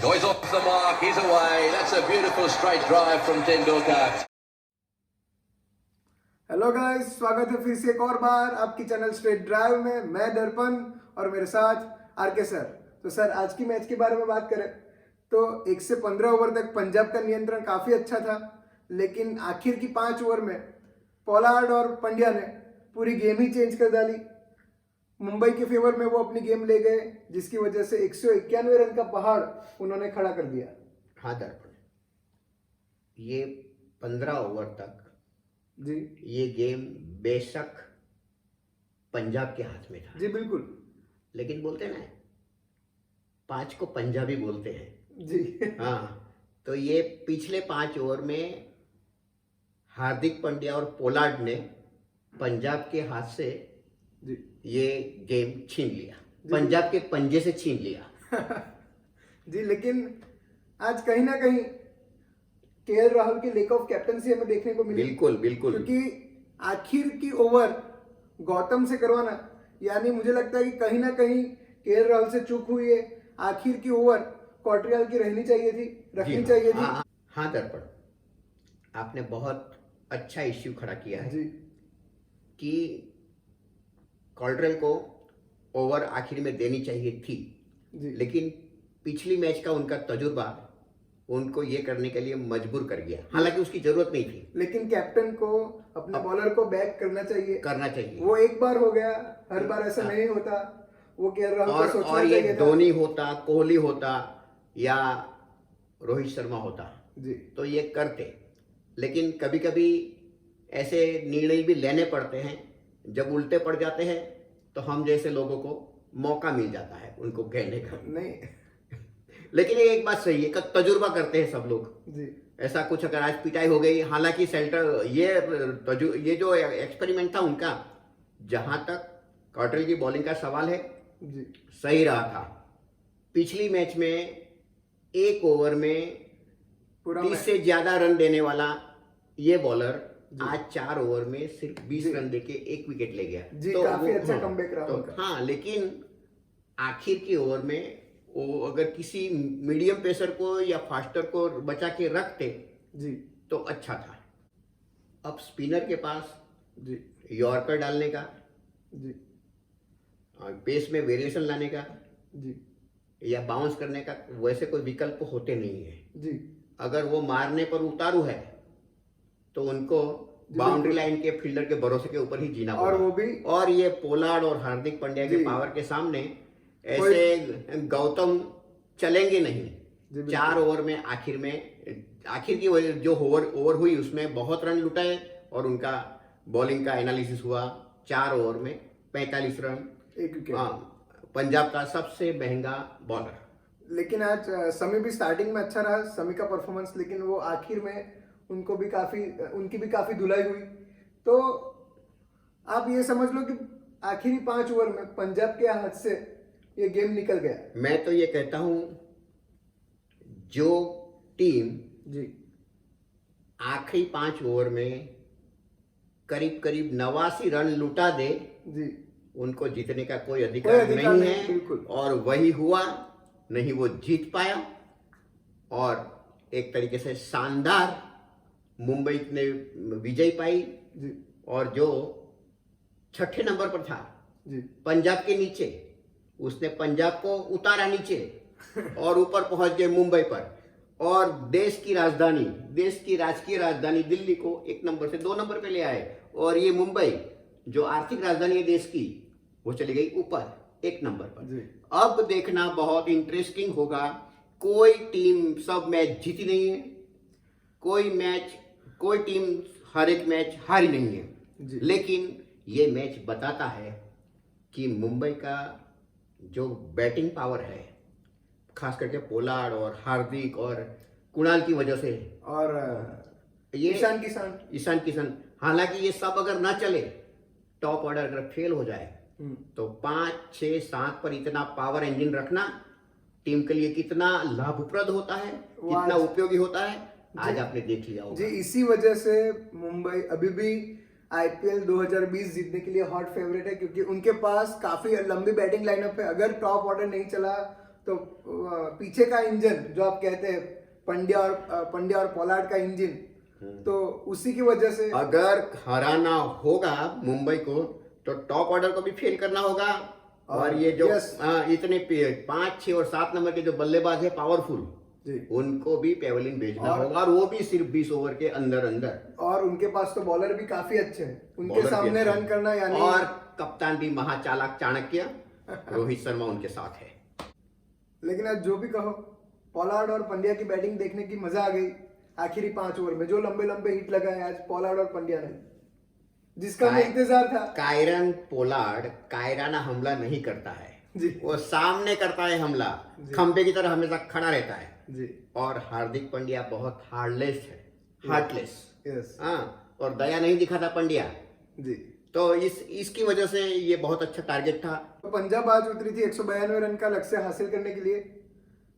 Oh, he's off the mark, he's away. That's a beautiful straight drive from Tendulkar. Hello guys, स्वागत है फिर से एक और बार आपकी चैनल स्ट्रेट ड्राइव में। मैं दर्पण और मेरे साथ आरके सर। तो सर, आज की मैच के बारे में बात करें तो 1 से 15 ओवर तक पंजाब का नियंत्रण काफ़ी अच्छा था, लेकिन आखिर की 5 ओवर में पोलार्ड और पंड्या ने पूरी गेम ही चेंज कर डाली। मुंबई के फेवर में वो अपनी गेम ले गए, जिसकी वजह से 191 रन का पहाड़ उन्होंने खड़ा कर दिया। हाँ दर्पण, ये 15 ओवर तक जी, ये गेम बेशक पंजाब के हाथ में था। जी बिल्कुल। लेकिन बोलते हैं ना, 5 को पंजाबी बोलते हैं जी हाँ, तो ये पिछले 5 ओवर में हार्दिक पांड्या और पोलार्ड ने पंजाब के हाथ से जी ये गेम छीन लिया, पंजाब के पंजे से छीन लिया। जी, लेकिन आज कहीं ना कहीं केएल राहुल की लेक ऑफ कैप्टनसी हमें देखने को मिली। बिल्कुल बिल्कुल, क्योंकि आखिर की ओवर गौतम से करवाना, यानी मुझे लगता है कि कहीं ना कहीं केएल राहुल से चूक हुई है। आखिर की ओवर कॉट्रियल की रखनी चाहिए थी। हाँ दर्पण, आपने बहुत अच्छा इश्यू खड़ा किया है जी कि कॉल्ट्रेल को ओवर आखिर में देनी चाहिए थी, जी, लेकिन पिछली मैच का उनका तजुर्बा उनको ये करने के लिए मजबूर कर गया। हालांकि उसकी जरूरत नहीं थी, लेकिन कैप्टन को अपने बॉलर को बैक करना चाहिए। वो एक बार हो गया, हर बार ऐसा नहीं होता। वो केएल राहुल को सोचना और ये चाहिए था। धोनी होता, कोहली होता या रोहित शर्मा होता जी तो ये करते, लेकिन कभी कभी ऐसे निर्णय भी लेने पड़ते हैं। जब उल्टे पड़ जाते हैं तो हम जैसे लोगों को मौका मिल जाता है उनको कहने का। नहीं लेकिन ये एक बात सही है कि तजुर्बा करते हैं सब लोग। जी ऐसा कुछ अगर आज पिटाई हो गई, हालांकि सेल्टर ये जो एक्सपेरिमेंट था उनका, जहां तक कॉट्रेल की बॉलिंग का सवाल है, जी सही रहा था। पिछली मैच में एक ओवर में पूरा 30 से ज्यादा रन देने वाला ये बॉलर आज 4 ओवर में सिर्फ 20 रन देके 1 विकेट ले गया। जी, काफी अच्छा कमबैक रहा उनका। हाँ, लेकिन आखिर की ओवर में वो अगर किसी मीडियम पेसर को या फास्टर को बचा के रखते जी तो अच्छा था। अब स्पिनर के पास जी यॉर्कर डालने का, जी पेस में वेरिएशन लाने का जी या बाउंस करने का वैसे कोई विकल्प होते नहीं है। जी अगर वो मारने पर उतारू है तो उनको बाउंड्री लाइन के फील्डर के भरोसे के ऊपर ही जीना और होगा। वो भी और ये पोलार्ड और हार्दिक पांड्या के पावर के सामने ऐसे गौतम चलेंगे नहीं। 4 ओवर में आखिर की जो ओवर हुई उसमें बहुत रन लुटाए और उनका बॉलिंग का एनालिसिस हुआ। 4 ओवर में 45 रन, 1 विकेट। पंजाब का सबसे महंगा बॉलर। लेकिन आज समी भी स्टार्टिंग में अच्छा रहा, समी का परफॉर्मेंस, लेकिन वो आखिर में उनकी भी काफी धुलाई हुई। तो आप ये समझ लो कि आखिरी 5 ओवर में पंजाब के हाथ से ये गेम निकल गया। मैं तो ये कहता हूं, जो टीम जी आखिरी 5 ओवर में करीब 89 रन लुटा दे, जी, उनको जीतने का कोई अधिकार नहीं है। बिल्कुल। और वही हुआ, नहीं वो जीत पाया और एक तरीके से शानदार मुंबई ने विजय पाई। जी और जो 6ठे नंबर पर था जी पंजाब के नीचे, उसने पंजाब को उतारा नीचे और ऊपर पहुंच गए मुंबई पर। और देश की राजकीय राजधानी दिल्ली को 1 नंबर से 2 नंबर पे ले आए। और ये मुंबई जो आर्थिक राजधानी है देश की, वो चली गई ऊपर 1 नंबर पर। अब देखना बहुत इंटरेस्टिंग होगा। कोई टीम सब मैच जीती नहीं है, कोई टीम हर एक मैच हारी नहीं है। लेकिन ये मैच बताता है कि मुंबई का जो बैटिंग पावर है, खास करके पोलार्ड और हार्दिक और कुणाल की वजह से, और ये ईशान किशन, हालांकि ये सब अगर ना चले, टॉप ऑर्डर अगर फेल हो जाए तो 5, 6, 7 पर इतना पावर इंजन रखना टीम के लिए कितना लाभप्रद होता है, कितना उपयोगी होता है, आज आपने देख लिया होगा। जी, इसी वजह से मुंबई अभी भी आईपीएल 2020 जीतने के लिए हॉट फेवरेट है, क्योंकि उनके पास काफी लंबी बैटिंग लाइनअप है। अगर टॉप ऑर्डर नहीं चला तो पीछे का इंजन जो आप कहते हैं पंड्या और पोलार्ड का इंजन, तो उसी की वजह से अगर हराना होगा मुंबई को तो टॉप ऑर्डर को भी फेल करना होगा, और ये जो yes. इतने 5, 6 और 7 नंबर के जो बल्लेबाज है पावरफुल, जी, उनको भी पेवेलिन भेजना होगा, और वो भी सिर्फ 20 ओवर के अंदर अंदर। और उनके पास तो बॉलर भी काफी अच्छे हैं, उनके बॉलर भी सामने अच्छे रन हैं। करना यानी और कप्तान भी महाचालाक चाणक्य रोहित शर्मा उनके साथ है। लेकिन आज जो भी कहो, पोलार्ड और पंड्या की बैटिंग देखने की मजा आ गई। आखिरी 5 ओवर में जो लंबे लंबे हिट लगाए आज पोलार्ड और पंड्या ने, जिसका हमें इंतजार था। कायरन पोलार्ड कायराना हमला नहीं करता है जी, वो सामने करता है हमला, खंबे की तरह हमेशा खड़ा रहता है। जी, और हार्दिक पंड्या बहुत हार्टलेस है, हार्टलेस। यस, हाँ, और दया नहीं दिखाता पंड्या, जी। तो इसकी वजह से ये बहुत अच्छा टारगेट था। तो पंजाब आज उतरी थी 192 रन का लक्ष्य हासिल करने के लिए,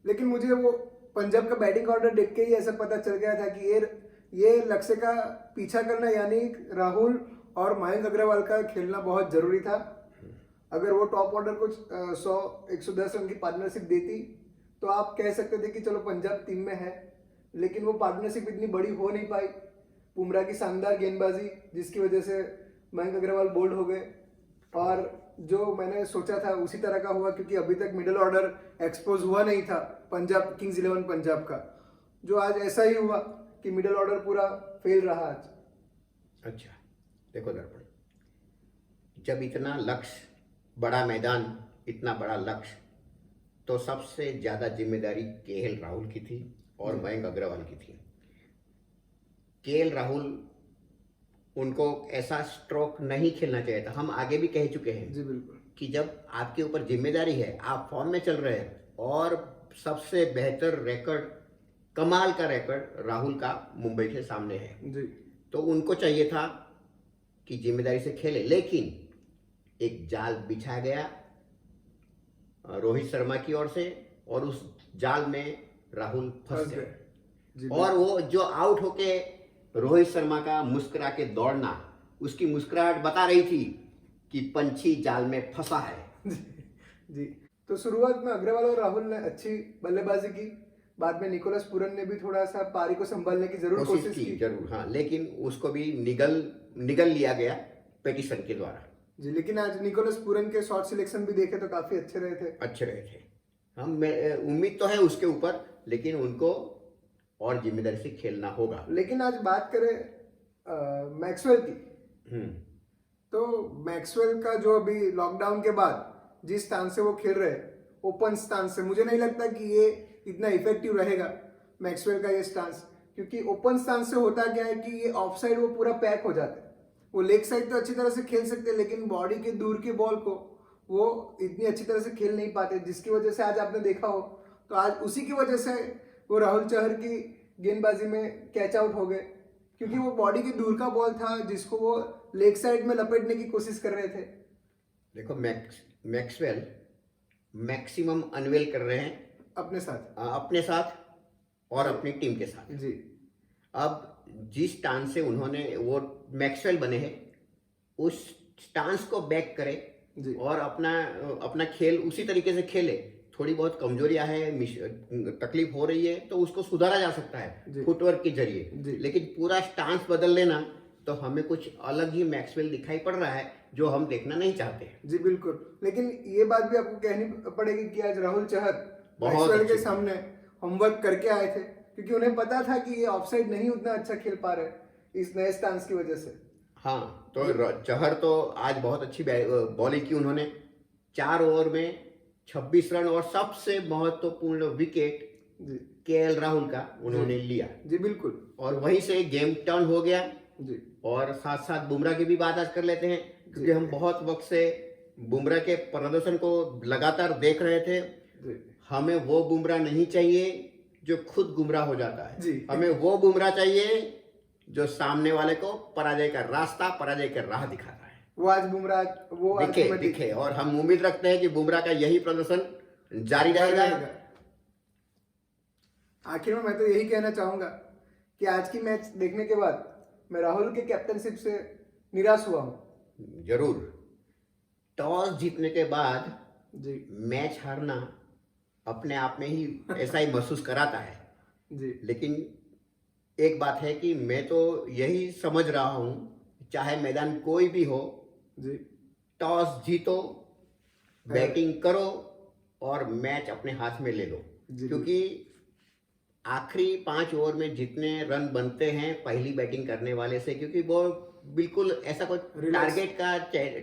लेकिन मुझे वो पंजाब का बैटिंग ऑर्डर देख के ही ऐसा पता चल गया था कि ये लक्ष्य का पीछा करना यानी राहुल और मयंक अग्रवाल का खेलना बहुत जरूरी था। अगर वो टॉप ऑर्डर को 100-110 रन की पार्टनरशिप देती तो आप कह सकते थे कि चलो पंजाब टीम में है, लेकिन वो पार्टनरशिप इतनी बड़ी हो नहीं पाई। बुमराह की शानदार गेंदबाजी जिसकी वजह से मयंक अग्रवाल बोल्ड हो गए, और जो मैंने सोचा था उसी तरह का हुआ, क्योंकि अभी तक मिडिल ऑर्डर एक्सपोज हुआ नहीं था पंजाब किंग्स 11 पंजाब का, जो आज ऐसा ही हुआ कि मिडिल ऑर्डर पूरा फेल रहा आज। अच्छा देखो दर्पण, जब इतना लक्ष्य, बड़ा मैदान, इतना बड़ा लक्ष्य, तो सबसे ज्यादा जिम्मेदारी केएल राहुल की थी और मयंक अग्रवाल की थी। केएल राहुल, उनको ऐसा स्ट्रोक नहीं खेलना चाहिए था। हम आगे भी कह चुके हैं जी बिल्कुल, कि जब आपके ऊपर जिम्मेदारी है, आप फॉर्म में चल रहे हैं और सबसे बेहतर रिकॉर्ड, कमाल का रिकॉर्ड राहुल का मुंबई के सामने है, जी, तो उनको चाहिए था कि जिम्मेदारी से खेले। लेकिन एक जाल बिछा गया रोहित शर्मा की ओर से, और उस जाल में राहुल फंस गए। जी, और वो जो आउट होके रोहित शर्मा का मुस्कुरा के दौड़ना, उसकी मुस्कुराहट बता रही थी कि पंछी जाल में फंसा है। जी। तो शुरुआत में अग्रवाल और राहुल ने अच्छी बल्लेबाजी की, बाद में निकोलस पूरन ने भी थोड़ा सा पारी को संभालने की जरूर कोशिश की जरूर, हाँ, लेकिन उसको भी निगल लिया गया पेटिसन के द्वारा। जी, लेकिन आज निकोलस पूरन के शॉट सिलेक्शन भी देखे तो काफी अच्छे रहे थे। हम उम्मीद तो है उसके ऊपर, लेकिन उनको और जिम्मेदारी से खेलना होगा। लेकिन आज बात करें मैक्सवेल की, तो मैक्सवेल का जो अभी लॉकडाउन के बाद जिस स्थान से वो खेल रहे, ओपन स्थान से, मुझे नहीं लगता कि ये इतना इफेक्टिव रहेगा मैक्सवेल का ये स्टांस, क्योंकि ओपन स्थान से होता क्या है कि ये ऑफ साइड वो पूरा पैक हो जाता है। वो लेग साइड तो अच्छी तरह से खेल सकते हैं, लेकिन बॉडी के दूर के बॉल को वो इतनी अच्छी तरह से खेल नहीं पाते, जिसकी वजह से आज आपने देखा हो तो आज उसी की वजह से वो राहुल चहर की गेंदबाजी में कैच आउट हो गए, क्योंकि वो बॉडी के दूर का बॉल था जिसको वो लेग साइड में लपेटने की कोशिश कर रहे थे। देखो मैक्सवेल मैक्सिमम अनवेल कर रहे हैं अपने साथ और अपनी टीम के साथ। जी, अब जिस स्टांस से उन्होंने वो मैक्सवेल बने हैं, उस स्टांस को बैक करे जी, और अपना खेल उसी तरीके से खेले। थोड़ी बहुत कमजोरियां है, तकलीफ हो रही है, तो उसको सुधारा जा सकता है फुटवर्क के जरिए। लेकिन पूरा स्टांस बदल लेना तो हमें कुछ अलग ही मैक्सवेल दिखाई पड़ रहा है, जो हम देखना नहीं चाहते। जी बिल्कुल, लेकिन ये बात भी आपको कहनी पड़ेगी कि आज राहुल चहर मैक्सवेल के सामने होमवर्क करके आए थे, क्योंकि उन्हें पता था कि ये ऑफसाइड नहीं उतना अच्छा खेल पा रहे इस नए स्टांस की वजह से। हाँ, तो चहर तो आज बहुत अच्छी बॉलिंग की उन्होंने। 4 ओवर में 26 रन और सबसे महत्वपूर्ण विकेट केएल राहुल का उन्होंने लिया। जी बिल्कुल, और वहीं से गेम टर्न हो गया। जी, और साथ साथ बुमराह की भी बात आज कर लेते हैं, क्योंकि हम बहुत वक्त से बुमराह के प्रदर्शन को लगातार देख रहे थे। हमें वो बुमराह नहीं चाहिए जो खुद गुमराह हो जाता है। हमें वो बुमराह चाहिए जो सामने वाले को पराजय का रास्ता, पराजय का राह दिखाता है। वो आज बुमराह वो दिखे और हम उम्मीद रखते हैं कि बुमराह का यही प्रदर्शन जारी रहेगा। आखिर में मैं तो यही कहना चाहूंगा कि आज की मैच देखने के बाद मैं राहुल के कैप्टनशिप से निराश हुआ हूं। जरूर, टॉस जीतने के बाद जी मैच हारना अपने आप में ही ऐसा ही महसूस कराता है। जी लेकिन एक बात है कि मैं तो यही समझ रहा हूँ, चाहे मैदान कोई भी हो, जी टॉस जीतो, बैटिंग करो और मैच अपने हाथ में ले लो। जी। क्योंकि आखिरी 5 ओवर में जितने रन बनते हैं पहली बैटिंग करने वाले से, क्योंकि वो बिल्कुल ऐसा कोई Relax. टारगेट का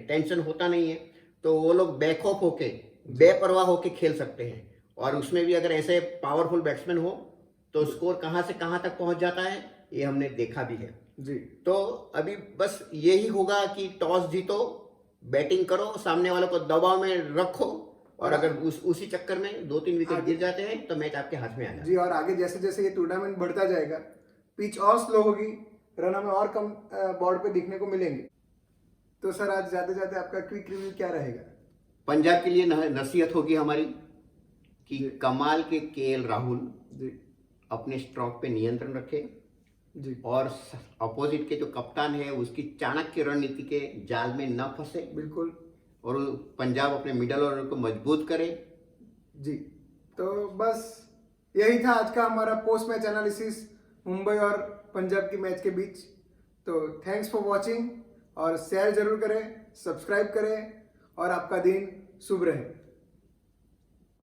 टेंशन होता नहीं है, तो वो लोग बैकऑफ होके बेपरवाह होके खेल सकते हैं। और उसमें भी अगर ऐसे पावरफुल बैट्समैन हो तो स्कोर कहाँ से कहाँ तक पहुंच जाता है, ये हमने देखा भी है। जी तो अभी बस यही होगा कि टॉस जीतो, बैटिंग करो, सामने वालों को दबाव में रखो, और अगर उसी चक्कर में 2-3 विकेट गिर जाते हैं तो मैच आपके हाथ में आ जाता है। जी। और आगे जैसे जैसे ये टूर्नामेंट बढ़ता जाएगा, पिच और स्लो होगी, रन हमें और कम बोर्ड पे दिखने को मिलेंगे। तो सर आज जाते जाते आपका क्विक रिव्यू क्या रहेगा? पंजाब के लिए नसीहत होगी हमारी कि जी। कमाल के केएल राहुल जी अपने स्ट्रोक पे नियंत्रण रखे, जी और अपोजिट के जो कप्तान है उसकी चाणक्य रणनीति के जाल में न फंसे, बिल्कुल। और पंजाब अपने मिडल ऑर्डर को मजबूत करे। जी तो बस यही था आज का हमारा पोस्ट मैच एनालिसिस मुंबई और पंजाब के मैच के बीच। तो थैंक्स फॉर वॉचिंग, और शेयर जरूर करें, सब्सक्राइब करें, और आपका दिन शुभ रहे।